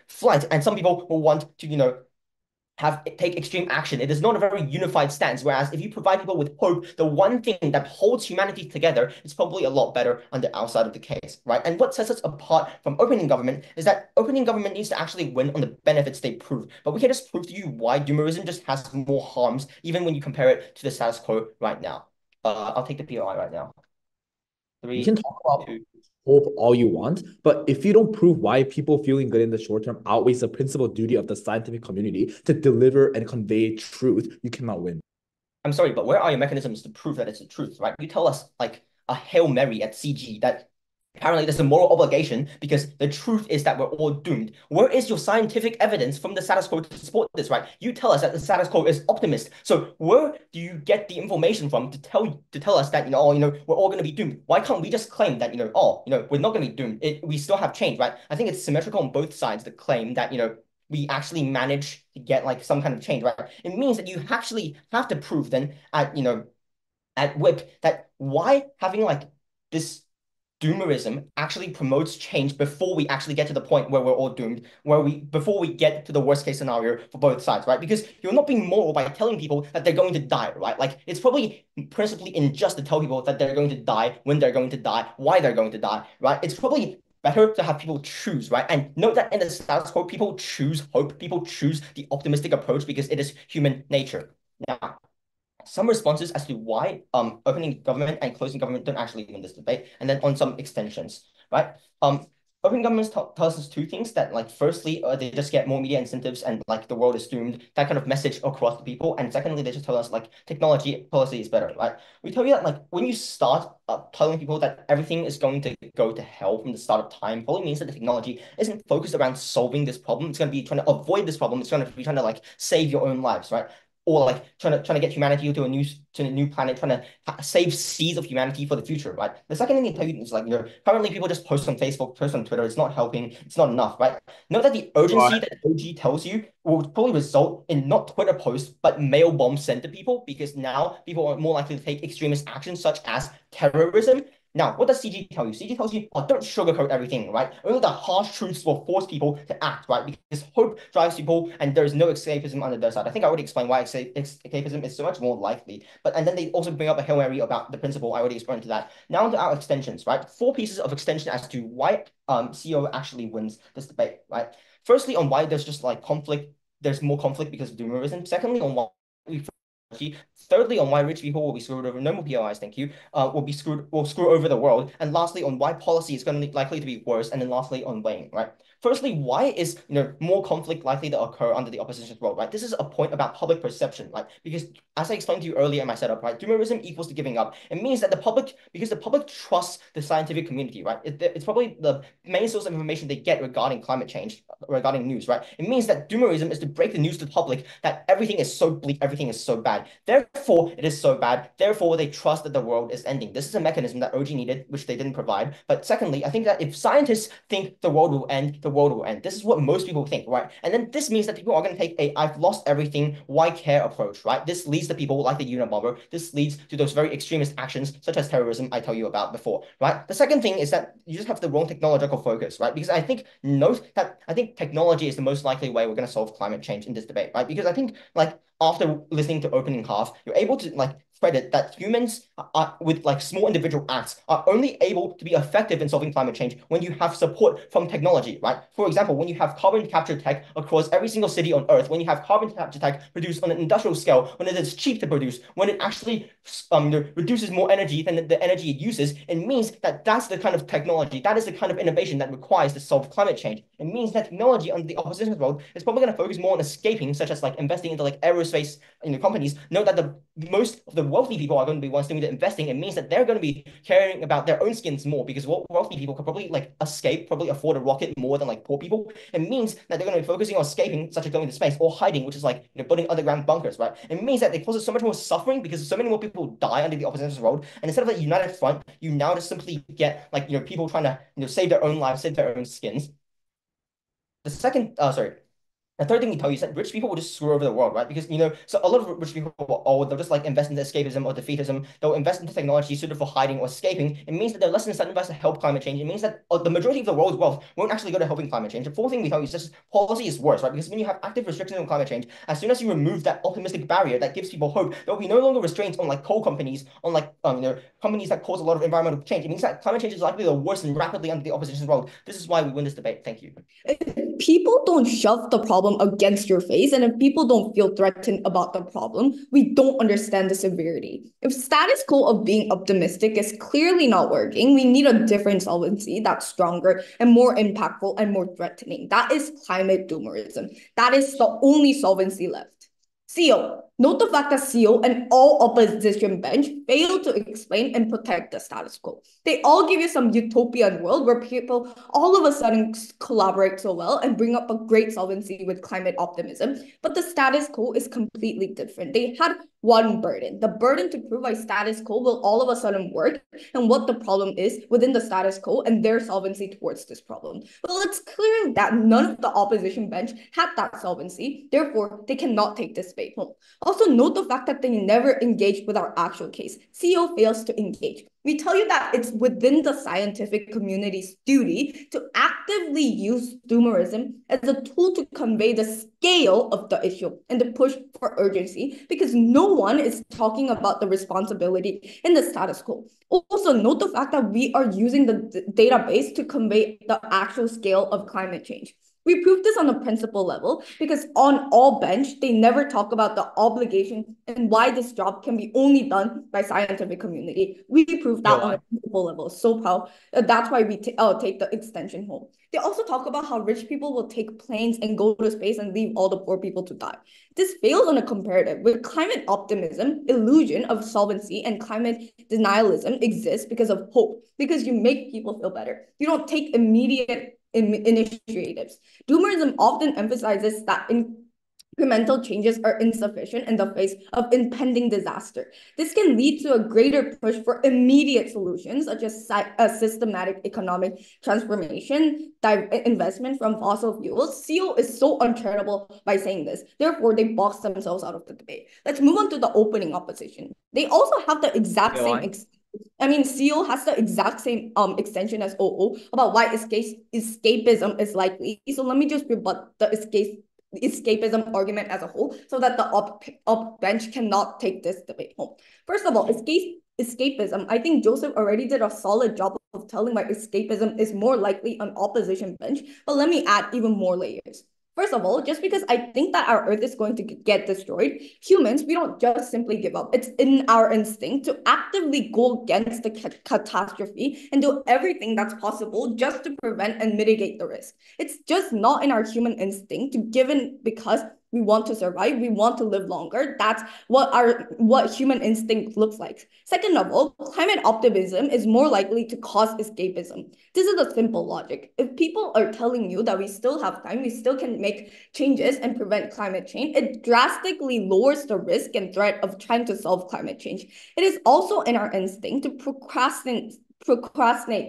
flight, and some people will want to, take extreme action. It is not a very unified stance. Whereas if you provide people with hope, the one thing that holds humanity together, is probably a lot better on the outside of the case, right? And what sets us apart from opening government is that opening government needs to actually win on the benefits they prove. But we can just prove to you why doomerism just has more harms, even when you compare it to the status quo right now. I'll take the POI right now. You can talk about hope all you want, but if you don't prove why people feeling good in the short term outweighs the principal duty of the scientific community to deliver and convey truth, you cannot win. I'm sorry, but where are your mechanisms to prove that it's the truth, right? You tell us like a Hail Mary at CG that Apparently, there's a moral obligation because the truth is that we're all doomed. Where is your scientific evidence from the status quo to support this, right? You tell us that the status quo is optimist. So where do you get the information from to tell us that, oh, we're all going to be doomed? Why can't we just claim that, we're not going to be doomed? We still have change, right? I think it's symmetrical on both sides, the claim that, we actually manage to get like some kind of change, right? It means that you actually have to prove then at WIP that why having like this doomerism actually promotes change before we actually get to the point where we're all doomed, before we get to the worst case scenario for both sides, right? Because you're not being moral by telling people that they're going to die, right? Like it's probably principally unjust to tell people that they're going to die, when they're going to die, why they're going to die, right? It's probably better to have people choose, right? And note that in the status quo, people choose hope, people choose the optimistic approach because it is human nature. Now, some responses as to why opening government and closing government don't actually win this debate, and then on some extensions, right? Opening governments tells us two things, that like firstly, they just get more media incentives and like the world is doomed, that kind of message across the people. And secondly, they just tell us like technology policy is better, right? We tell you that like when you start telling people that everything is going to go to hell from the start of time, probably means that the technology isn't focused around solving this problem. It's going to be trying to avoid this problem. It's going to be trying to like save your own lives, right? Or like trying to get humanity to a new planet, trying to save seeds of humanity for the future, right? The second thing they tell you is like, currently people just post on Facebook, post on Twitter. It's not helping. It's not enough, right? Note that the urgency that OG tells you will probably result in not Twitter posts, but mail bombs sent to people, because now people are more likely to take extremist actions such as terrorism. Now, what does CG tell you? CG tells you, don't sugarcoat everything, right? Only the harsh truths will force people to act, right? Because hope drives people and there's no escapism on their side. I think I already explained why escapism is so much more likely. And then they also bring up a Hail Mary about the principle. I already explained to that. Now to our extensions, right? 4 pieces of extension as to why CO actually wins this debate, right? Firstly, on why there's just like conflict, there's more conflict because of doomerism. Secondly, on why we thirdly, on why rich people will be screwed over, no more POIs, thank you, will screw over the world. And lastly, on why policy is going to likely to be worse. And then lastly, on weighing, right? Firstly, why is more conflict likely to occur under the opposition's role, right? This is a point about public perception, right? Because as I explained to you earlier in my setup, right, doomerism equals to giving up. It means that because the public trusts the scientific community, right? It's probably the main source of information they get regarding climate change, regarding news, right? It means that doomerism is to break the news to the public that everything is so bleak, everything is so bad. Therefore, it is so bad. Therefore, they trust that the world is ending. This is a mechanism that OG needed, which they didn't provide. But secondly, I think that if scientists think the world will end, the world will end. This is what most people think, right? And then this means that people are going to take a I've lost everything, why care approach, right? This leads to people like the Unabomber. This leads to those very extremist actions, such as terrorism I tell you about before, right? The second thing is that you just have the wrong technological focus, right? Because I think technology is the most likely way we're going to solve climate change in this debate, right? Because I think like after listening to opening half, you're able to like credit that humans with like small individual acts are only able to be effective in solving climate change when you have support from technology, right? For example, when you have carbon capture tech across every single city on Earth, when you have carbon capture tech produced on an industrial scale, when it is cheap to produce, when it actually reduces more energy than the energy it uses, it means that that's the kind of technology, that is the kind of innovation that requires to solve climate change. It means that technology under the opposition's role is probably going to focus more on escaping, such as like investing into like aerospace companies. Note that the most of the wealthy people are going to be ones doing the investing. It means that they're going to be caring about their own skins more, because wealthy people could probably like escape, probably afford a rocket more than like poor people. It means that they're going to be focusing on escaping, such as going to space, or hiding, which is like building underground bunkers, right? It means that they cause so much more suffering because so many more people die under the opposition's road. And instead of a united front, you now just simply get like people trying to save their own lives, save their own skins. The third thing we tell you is that rich people will just screw over the world, right? Because, so a lot of rich people, they'll just like invest into escapism or defeatism. They'll invest into technology suited for hiding or escaping. It means that they're less incentivized to help climate change. It means that the majority of the world's wealth won't actually go to helping climate change. The fourth thing we tell you is just policy is worse, right? Because when you have active restrictions on climate change, as soon as you remove that optimistic barrier that gives people hope, there will be no longer restraints on like coal companies, on like, companies that cause a lot of environmental change. It means that climate change is likely to worsen rapidly under the opposition's road. This is why we win this debate. Thank you. People don't shove the problem against your face, and if people don't feel threatened about the problem, we don't understand the severity. If status quo of being optimistic is clearly not working, we need a different solvency that's stronger and more impactful and more threatening. That is climate doomerism. That is the only solvency left. CO, Note the fact that CO and all opposition bench fail to explain and protect the status quo. They all give you some utopian world where people all of a sudden collaborate so well and bring up a great solvency with climate optimism, but the status quo is completely different. They had one burden, the burden to prove why status quo will all of a sudden work and what the problem is within the status quo and their solvency towards this problem. Well, it's clear that none of the opposition bench had that solvency, therefore they cannot take this debate home. Also, note the fact that they never engaged with our actual case. CO fails to engage. We tell you that it's within the scientific community's duty to actively use doomerism as a tool to convey the scale of the issue and to push for urgency, because no one is talking about the responsibility in the status quo. Also, note the fact that we are using the database to convey the actual scale of climate change. We proved this on a principle level because on all bench, they never talk about the obligation and why this job can be only done by scientific community. We proved that on a principle level. So proud. That's why we take the extension home. They also talk about how rich people will take planes and go to space and leave all the poor people to die. This fails on a comparative. With climate optimism, illusion of solvency and climate denialism exists because of hope, because you make people feel better. You don't take immediate initiatives. Doomerism often emphasizes that incremental changes are insufficient in the face of impending disaster. This can lead to a greater push for immediate solutions, such as a systematic economic transformation, investment from fossil fuels. CO is so uncharitable by saying this. Therefore, they box themselves out of the debate. Let's move on to the opening opposition. They also have the exact same CO has the exact same extension as OO about why escapism is likely. So let me just rebut the escapism argument as a whole so that the up bench cannot take this debate home. First of all, escapism, I think Joseph already did a solid job of telling why escapism is more likely on opposition bench, but let me add even more layers. First of all, just because I think that our Earth is going to get destroyed, humans, we don't just simply give up. It's in our instinct to actively go against the catastrophe and do everything that's possible just to prevent and mitigate the risk. It's just not in our human instinct to give in because we want to survive, we want to live longer. That's what human instinct looks like. Second of all, climate optimism is more likely to cause escapism. This is a simple logic. If people are telling you that we still have time, we still can make changes and prevent climate change, it drastically lowers the risk and threat of trying to solve climate change. It is also in our instinct to procrastinate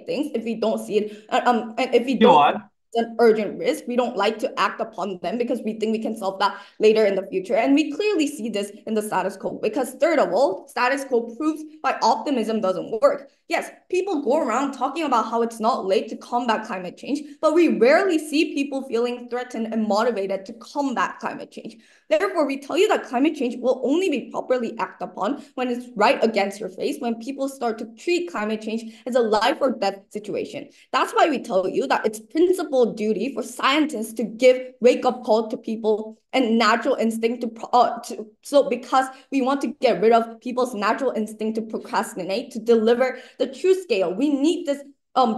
things if we don't see it, and if we don't an urgent risk. We don't like to act upon them because we think we can solve that later in the future. And we clearly see this in the status quo because third of all, status quo proves why optimism doesn't work. Yes, people go around talking about how it's not late to combat climate change, but we rarely see people feeling threatened and motivated to combat climate change. Therefore, we tell you that climate change will only be properly acted upon when it's right against your face, when people start to treat climate change as a life or death situation. That's why we tell you that it's principal duty for scientists to give wake-up call to people and natural instinct so because we want to get rid of people's natural instinct to procrastinate, to deliver the true scale. We need this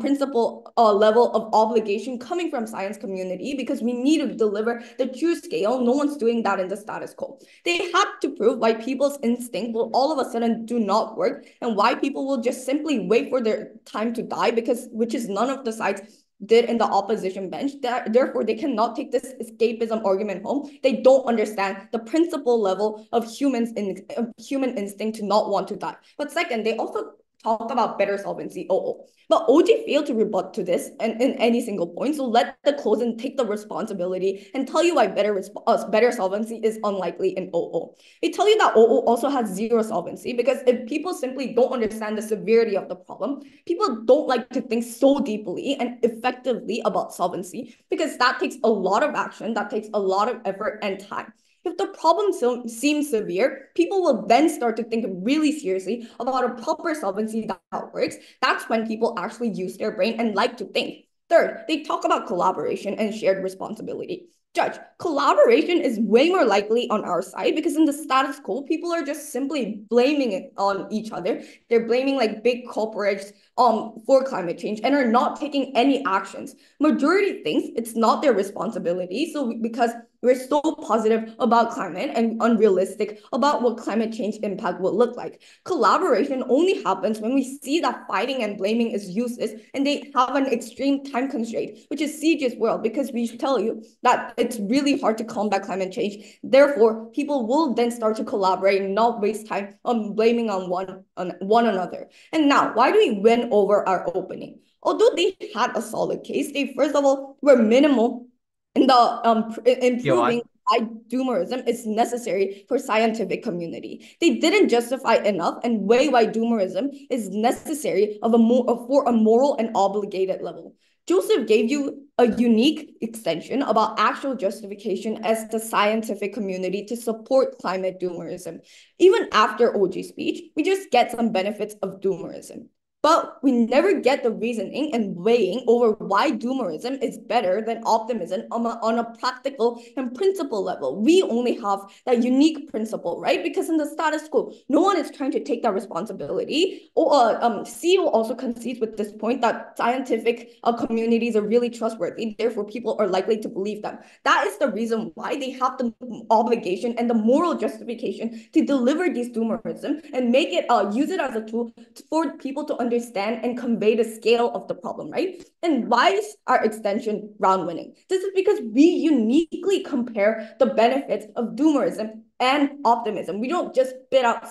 principle level of obligation coming from science community because we need to deliver the true scale. No one's doing that in the status quo. They have to prove why people's instinct will all of a sudden do not work and why people will just simply wait for their time to die which is none of the sides did in the opposition bench. Therefore, they cannot take this escapism argument home. They don't understand the principle level of human instinct to not want to die. But second, they also talk about better solvency, OO. But OG failed to rebut to this in any single point. So let the closing take the responsibility and tell you why better solvency is unlikely in OO. They tell you that OO also has zero solvency because if people simply don't understand the severity of the problem, people don't like to think so deeply and effectively about solvency because that takes a lot of action, that takes a lot of effort and time. If the problem seems severe, people will then start to think really seriously about a proper solvency that works. That's when people actually use their brain and like to think. Third, they talk about collaboration and shared responsibility. Judge, collaboration is way more likely on our side because in the status quo, people are just simply blaming it on each other. They're blaming like big corporates for climate change and are not taking any actions. Majority thinks it's not their responsibility. So because we're so positive about climate and unrealistic about what climate change impact will look like. Collaboration only happens when we see that fighting and blaming is useless and they have an extreme time constraint, which is CG's world, because we tell you that it's really hard to combat climate change. Therefore, people will then start to collaborate and not waste time on blaming on one another. And now, why do we win over our opening? Although they had a solid case, they first of all were minimal in the improving why doomerism is necessary for scientific community. They didn't justify enough and weigh why doomerism is necessary for a moral and obligated level. Joseph gave you a unique extension about actual justification as the scientific community to support climate doomerism. Even after OG's speech, we just get some benefits of doomerism. But we never get the reasoning and weighing over why doomerism is better than optimism on a practical and principle level. We only have that unique principle, right? Because in the status quo, no one is trying to take that responsibility. CEO also concedes with this point that scientific communities are really trustworthy, therefore people are likely to believe them. That is the reason why they have the obligation and the moral justification to deliver these doomerism and make it use it as a tool for people to understand and convey the scale of the problem, right? And why is our extension round winning? This is because we uniquely compare the benefits of doomerism and optimism. We don't just spit out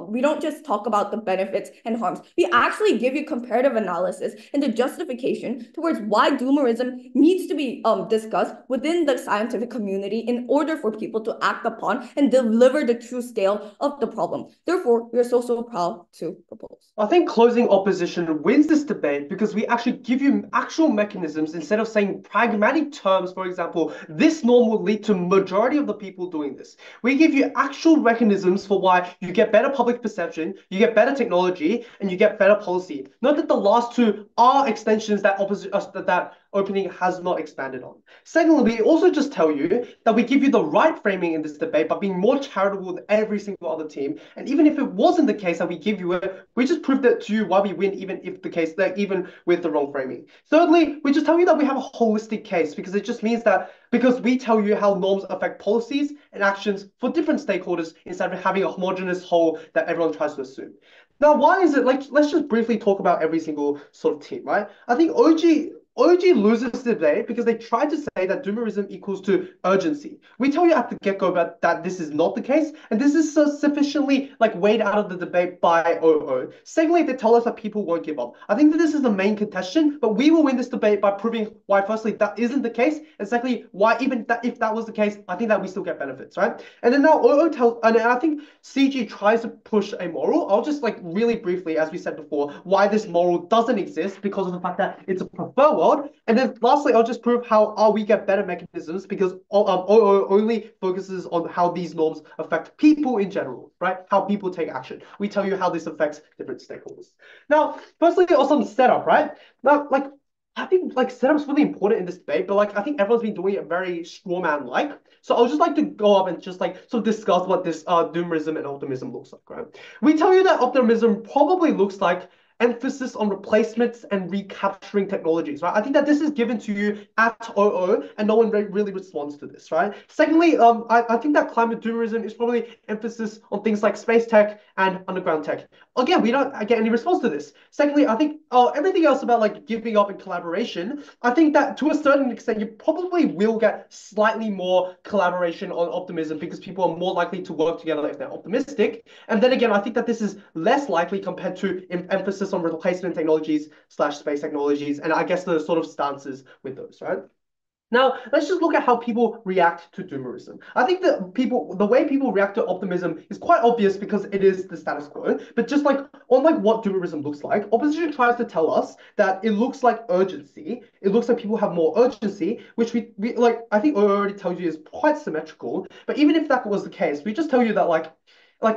we don't just talk about the benefits and harms. We actually give you comparative analysis and the justification towards why doomerism needs to be discussed within the scientific community in order for people to act upon and deliver the true scale of the problem. Therefore, we're so proud to propose. I think closing opposition wins this debate because we actually give you actual mechanisms instead of saying pragmatic terms. For example, this norm will lead to majority of the people doing this. We give you actual mechanisms for why you get better public perception, you get better technology, and you get better policy. Note that the last two are extensions that that opening has not expanded on. Secondly, we also just tell you that we give you the right framing in this debate by being more charitable than every single other team. And even if it wasn't the case that we give you it, we just proved it to you why we win, even if the case that even with the wrong framing. Thirdly, we just tell you that we have a holistic case because it just means that because we tell you how norms affect policies and actions for different stakeholders instead of having a homogeneous whole that everyone tries to assume. Now, why is it like, let's just briefly talk about every single sort of team, right? I think OG loses today because they tried to say that doomerism equals to urgency. We tell you at the get-go that this is not the case, and this is sufficiently like weighed out of the debate by OO. Secondly, they tell us that people won't give up. I think that this is the main contention, but we will win this debate by proving why, firstly, that isn't the case, and secondly, why even that if that was the case, I think that we still get benefits, right? And then now OO tells, and I think CG tries to push a moral. I'll just like really briefly, as we said before, why this moral doesn't exist because of the fact that it's a preferred world. And then lastly, I'll just prove how we get better mechanisms because OO only focuses on how these norms affect people in general, right? How people take action. We tell you how this affects different stakeholders. Now, firstly, also on setup, right? Now, like, I think like setup's really important in this debate, but like I think everyone's been doing it very strawman-like. So I'll just like to go up and just like sort of discuss what this doomerism and optimism looks like, right? We tell you that optimism probably looks like emphasis on replacements and recapturing technologies, right? I think that this is given to you at OO and no one really responds to this, right? Secondly, I think that climate doomerism is probably emphasis on things like space tech and underground tech. Again, we don't get any response to this. Secondly, I think everything else about like giving up and collaboration, I think that to a certain extent, you probably will get slightly more collaboration on optimism because people are more likely to work together if they're optimistic. And then again, I think that this is less likely compared to emphasis on replacement technologies / space technologies, and I guess the sort of stances with those, right? Now, let's just look at how people react to doomerism. I think that the way people react to optimism is quite obvious because it is the status quo. But just like on like what doomerism looks like, opposition tries to tell us that it looks like urgency. It looks like people have more urgency, which we like. I think I already told you is quite symmetrical. But even if that was the case, we just tell you that like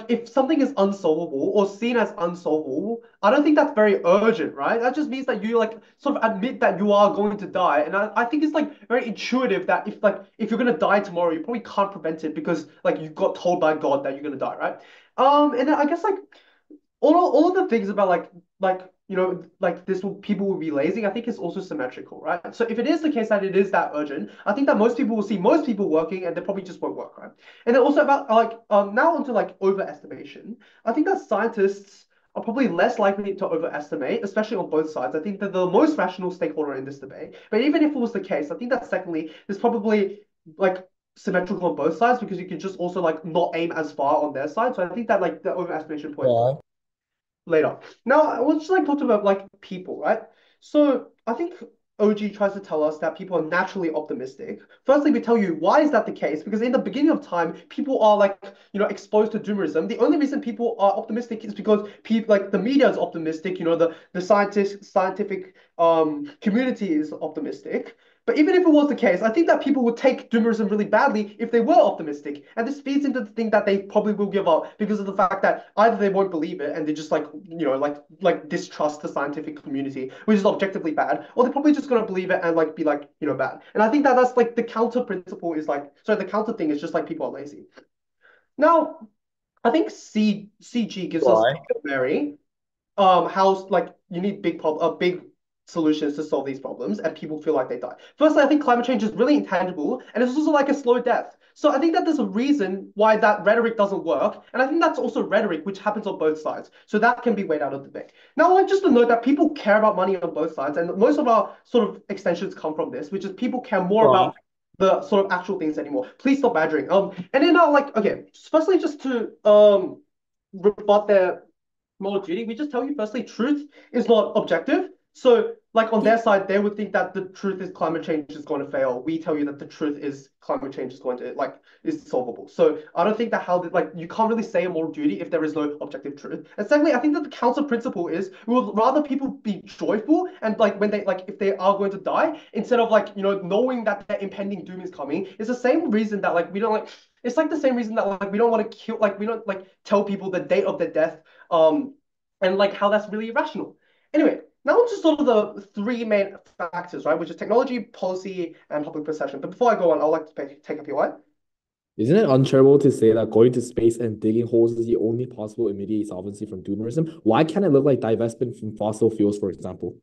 if something is unsolvable or seen as unsolvable, I don't think that's very urgent, right? That just means that you like sort of admit that you are going to die. And I think it's like very intuitive that if you're gonna die tomorrow, you probably can't prevent it because like you got told by God that you're gonna die, right? And then I guess like all of the things about like like people will be lazy, I think it's also symmetrical, right? So if it is the case that it is that urgent, I think that most people will see most people working and they probably just won't work, right? And then also about now onto like overestimation. I think that scientists are probably less likely to overestimate, especially on both sides. I think that the most rational stakeholder in this debate. But even if it was the case, I think that secondly, there's probably like symmetrical on both sides because you can just also like not aim as far on their side. So I think that like the overestimation point later. Now, I want to like talk about like people, right? So I think OG tries to tell us that people are naturally optimistic. Firstly, we tell you why is that the case? Because in the beginning of time, people are like exposed to doomerism. The only reason people are optimistic is because people like the media is optimistic. The scientific community is optimistic. But even if it was the case, I think that people would take doomerism really badly if they were optimistic. And this feeds into the thing that they probably will give up because of the fact that either they won't believe it and they just like distrust the scientific community, which is objectively bad, or they're probably just gonna believe it and like be like, bad. And I think that that's like the counter principle is like, sorry, the counter thing is just like people are lazy. Now, I think CG gives us very how like you need big solutions to solve these problems and people feel like they die. Firstly, I think climate change is really intangible and it's also like a slow death. So I think that there's a reason why that rhetoric doesn't work. And I think that's also rhetoric, which happens on both sides. So that can be weighed out of debate. Now, like just to note that people care about money on both sides. And most of our sort of extensions come from this, which is people care more about the sort of actual things anymore. Please stop badgering. And then okay, firstly, just to rebut their moral duty, we just tell you firstly, truth is not objective. So like on their side, they would think that the truth is climate change is going to fail. We tell you that the truth is climate change is going to is solvable. So I don't think that you can't really say a moral duty if there is no objective truth. And secondly, I think that the counter principle is we would rather people be joyful and like when they if they are going to die instead of knowing that their impending doom is coming. It's the same reason that we don't it's like the same reason that we don't want to kill we don't tell people the date of their death and how that's really irrational. Anyway. Now onto sort of the three main factors, right? Which is technology, policy, and public perception. But before I go on, I'd like to take up your line. Isn't it uncharitable to say that going to space and digging holes is the only possible immediate solvency from doomerism? Why can't it look like divestment from fossil fuels, for example?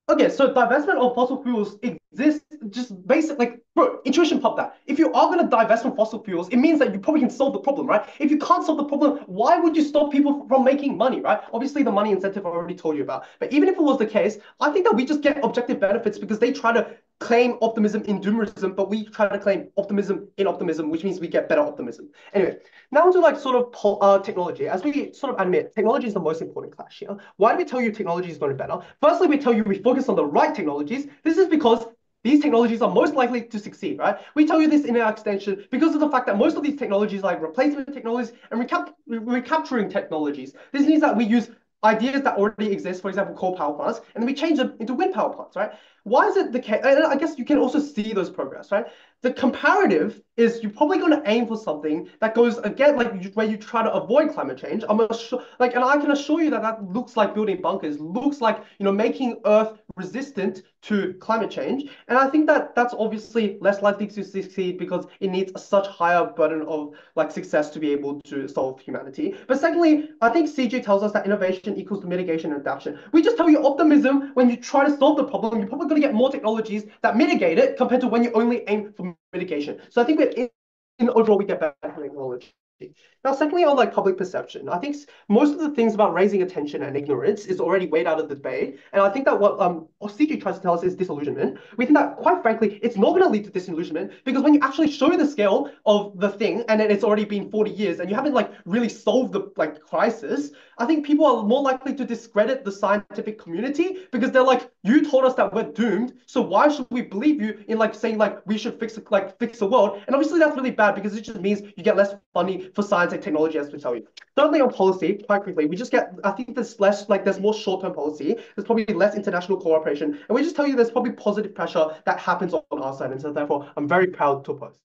Okay, so divestment of fossil fuels exists just basically, bro, intuition pop that. If you are going to divest from fossil fuels, it means that you probably can solve the problem, right? If you can't solve the problem, why would you stop people from making money, right? Obviously, the money incentive I already told you about. But even if it was the case, I think that we just get objective benefits because they try to claim optimism in doomerism, but we try to claim optimism in optimism, which means we get better optimism. Anyway, now to technology. As we sort of admit, technology is the most important clash here. Why do we tell you technology is going to be better? Firstly, we tell you we focus on the right technologies. This is because these technologies are most likely to succeed, right? We tell you this in our extension because of the fact that most of these technologies like replacement technologies and recapturing technologies. This means that we use ideas that already exist, for example, coal power plants, and then we change them into wind power plants, right? Why is it the case? I guess you can also see those progress, right? The comparative is you're probably going to aim for something that goes again, where you try to avoid climate change. And I can assure you that that looks like building bunkers, looks like making Earth resistant to climate change. And I think that that's obviously less likely to succeed because it needs a such higher burden of success to be able to solve humanity. But secondly, I think CJ tells us that innovation equals mitigation and adaptation. We just tell you optimism when you try to solve the problem, you're probably going to get more technologies that mitigate it compared to when you only aim for mitigation. So I think in overall we get better technology. Now, secondly, on public perception, I think most of the things about raising attention and ignorance is already weighed out of the debate. And I think that what CG tries to tell us is disillusionment. We think that, quite frankly, it's not going to lead to disillusionment because when you actually show the scale of the thing and then it's already been 40 years and you haven't really solved the crisis, I think people are more likely to discredit the scientific community because they're like, you told us that we're doomed, so why should we believe you in saying we should fix the world? And obviously that's really bad because it just means you get less funding for science and technology, as we tell you. Certainly on policy, quite quickly, we just get, I think there's less, there's more short-term policy, there's probably less international cooperation, and we just tell you there's probably positive pressure that happens on our side, and so therefore I'm very proud to oppose.